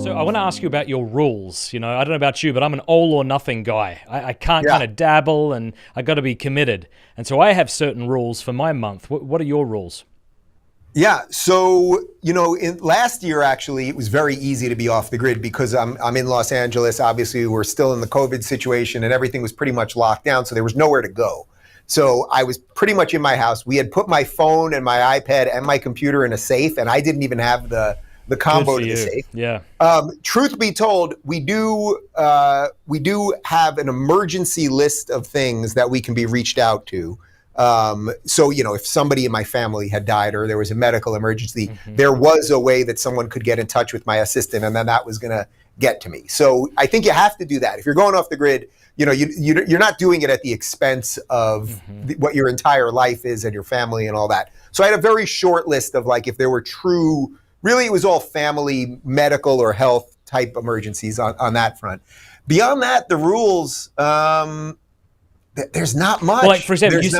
So I want to ask you about your rules. You know, I don't know about you, but I'm an all or nothing guy. I can't kind of dabble, and I got to be committed. And so I have certain rules for my month. What are your rules? Yeah. So, last year, actually, it was very easy to be off the grid because I'm in Los Angeles. Obviously, we're still in the COVID situation and everything was pretty much locked down. So there was nowhere to go. So I was pretty much in my house. We had put my phone and my iPad and my computer in a safe, and I didn't even have the combo to the safe. Yeah. Truth be told, we do have an emergency list of things that we can be reached out to. So, if somebody in my family had died or there was a medical emergency, there was a way that someone could get in touch with my assistant, and then that was going to get to me. So I think you have to do that. If you're going off the grid, you're not doing it at the expense of what your entire life is and your family and all that. So I had a very short list of if there were really it was all family, medical or health type emergencies on that front. Beyond that, the rules, there's not much. Well, for example, you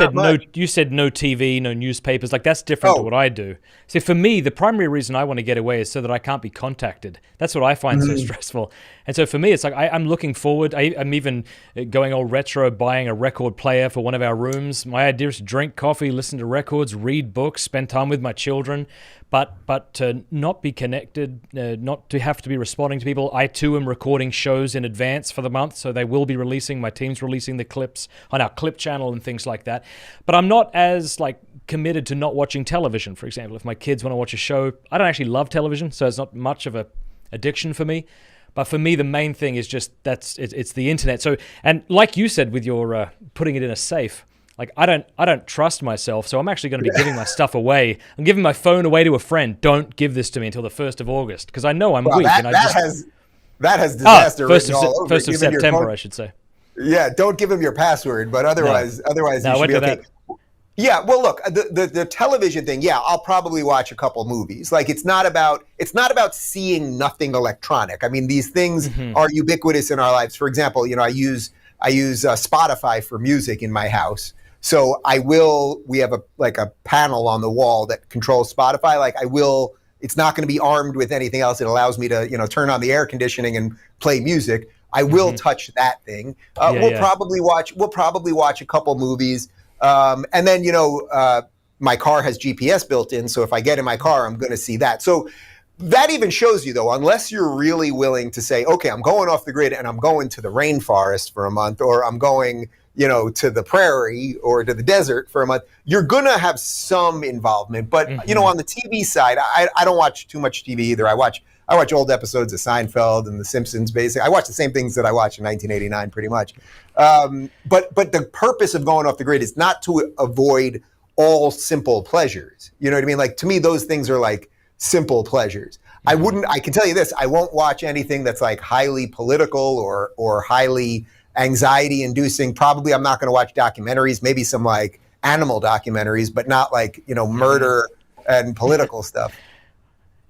said no TV, no newspapers. That's different to what I do. So for me, the primary reason I want to get away is so that I can't be contacted. That's what I find so stressful. And so for me, it's I'm looking forward. I'm even going all retro, buying a record player for one of our rooms. My idea is to drink coffee, listen to records, read books, spend time with my children. But to not be connected, not to have to be responding to people. I too am recording shows in advance for the month, so they will be releasing. My team's releasing the clips on our clip channel and things like that. But I'm not as committed to not watching television. For example, if my kids want to watch a show, I don't actually love television, so it's not much of a addiction for me. But for me, the main thing is just it's the internet. So, and like you said with your putting it in a safe. I don't trust myself, so I'm actually going to be giving my stuff away. I'm giving my phone away to a friend. Don't give this to me until the 1st of August because I know I'm weak. That has disaster written all over it. 1st of September, I should say. Yeah, don't give him your password, but otherwise you should be okay. Yeah, well, look, the television thing. Yeah, I'll probably watch a couple movies. It's not about seeing nothing electronic. I mean, these things are ubiquitous in our lives. For example, I use Spotify for music in my house. So we have a panel on the wall that controls Spotify. It's not going to be armed with anything else. It allows me to, turn on the air conditioning and play music. I will touch that thing. We'll probably watch a couple movies. And then, my car has GPS built in. So if I get in my car, I'm going to see that. So that even shows you, though, unless you're really willing to say, okay, I'm going off the grid and I'm going to the rainforest for a month, or I'm going to the prairie or to the desert for a month, you're going to have some involvement. But, on the TV side, I don't watch too much TV either. I watch old episodes of Seinfeld and The Simpsons, basically. I watch the same things that I watched in 1989, pretty much. But the purpose of going off the grid is not to avoid all simple pleasures. You know what I mean? To me, those things are simple pleasures. I can tell you this, I won't watch anything that's highly political or highly anxiety inducing. Probably I'm not going to watch documentaries, maybe some animal documentaries, but not murder and political stuff.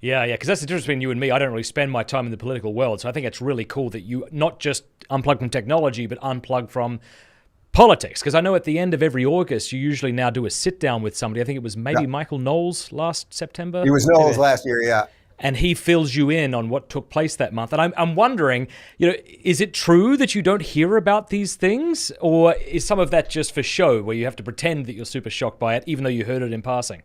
Yeah, because that's the difference between you and me. I don't really spend my time in the political world, so I think it's really cool that you not just unplug from technology, but unplug from politics. Because I know at the end of every August, you usually now do a sit down with somebody. I think it was maybe Michael Knowles last September. He was Knowles last year, yeah. And he fills you in on what took place that month. And I'm wondering, is it true that you don't hear about these things? Or is some of that just for show, where you have to pretend that you're super shocked by it, even though you heard it in passing?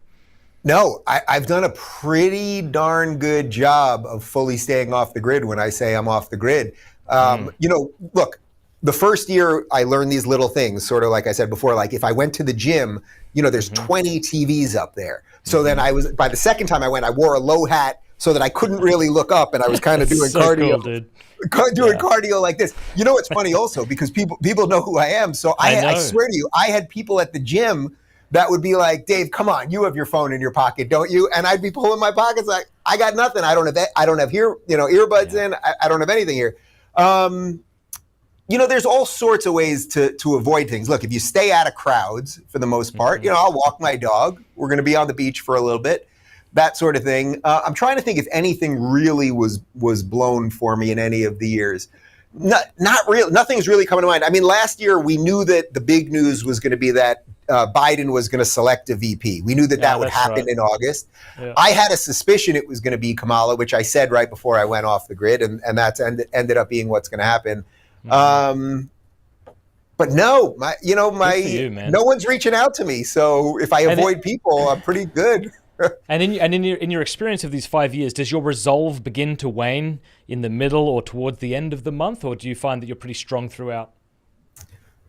No, I've done a pretty darn good job of fully staying off the grid when I say I'm off the grid. Look, the first year I learned these little things, sort of like I said before, if I went to the gym, there's 20 TVs up there. So then by the second time I went, I wore a low hat so that I couldn't really look up, and I was kind of doing cardio. Cool, dude. Cardio like this. It's funny also because people know who I am. So I swear to you, I had people at the gym that would be like, Dave, come on, you have your phone in your pocket, don't you? And I'd be pulling my pockets I got nothing. I don't have earbuds in. I don't have anything here. There's all sorts of ways to avoid things. Look, if you stay out of crowds for the most part, I'll walk my dog. We're going to be on the beach for a little bit, that sort of thing. I'm trying to think if anything really was blown for me in any of the years. Not real. Nothing's really coming to mind. I mean, last year we knew that the big news was going to be that Biden was going to select a VP. We knew that would happen in August. Yeah. I had a suspicion it was going to be Kamala, which I said right before I went off the grid, and that's ended up being what's going to happen. Mm-hmm. But no, no one's reaching out to me. So if I avoid people, I'm pretty good. And in your experience of these 5 years, does your resolve begin to wane in the middle or towards the end of the month, or do you find that you're pretty strong throughout?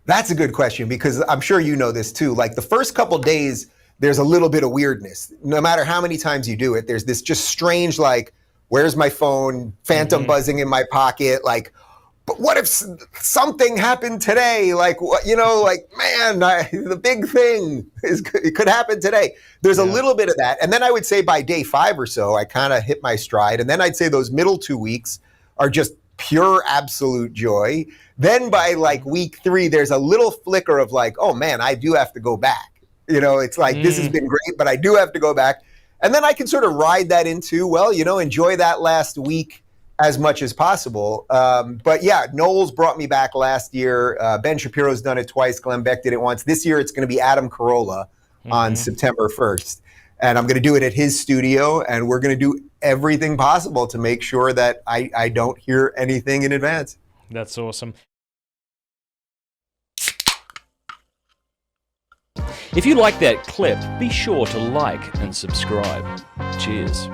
That's a good question, because I'm sure you know this too. Like the first couple days, there's a little bit of weirdness. No matter how many times you do it, there's this just strange, like, where's my phone? Phantom buzzing in my pocket. Like, but what if something happened today? Like, like, man, the big thing it could happen today. There's a little bit of that. And then I would say by day 5 or so, I kind of hit my stride. And then I'd say those middle 2 weeks are just pure absolute joy. Then by like week 3, there's a little flicker of like, oh man, I do have to go back. It's like, this has been great, but I do have to go back. And then I can sort of ride that into, well, enjoy that last week as much as possible. But yeah, Knowles brought me back last year. Ben Shapiro's done it twice. Glenn Beck did it once. This year, it's going to be Adam Carolla on September 1st. And I'm going to do it at his studio, and we're going to do everything possible to make sure that I don't hear anything in advance. That's awesome. If you like that clip, be sure to like and subscribe. Cheers.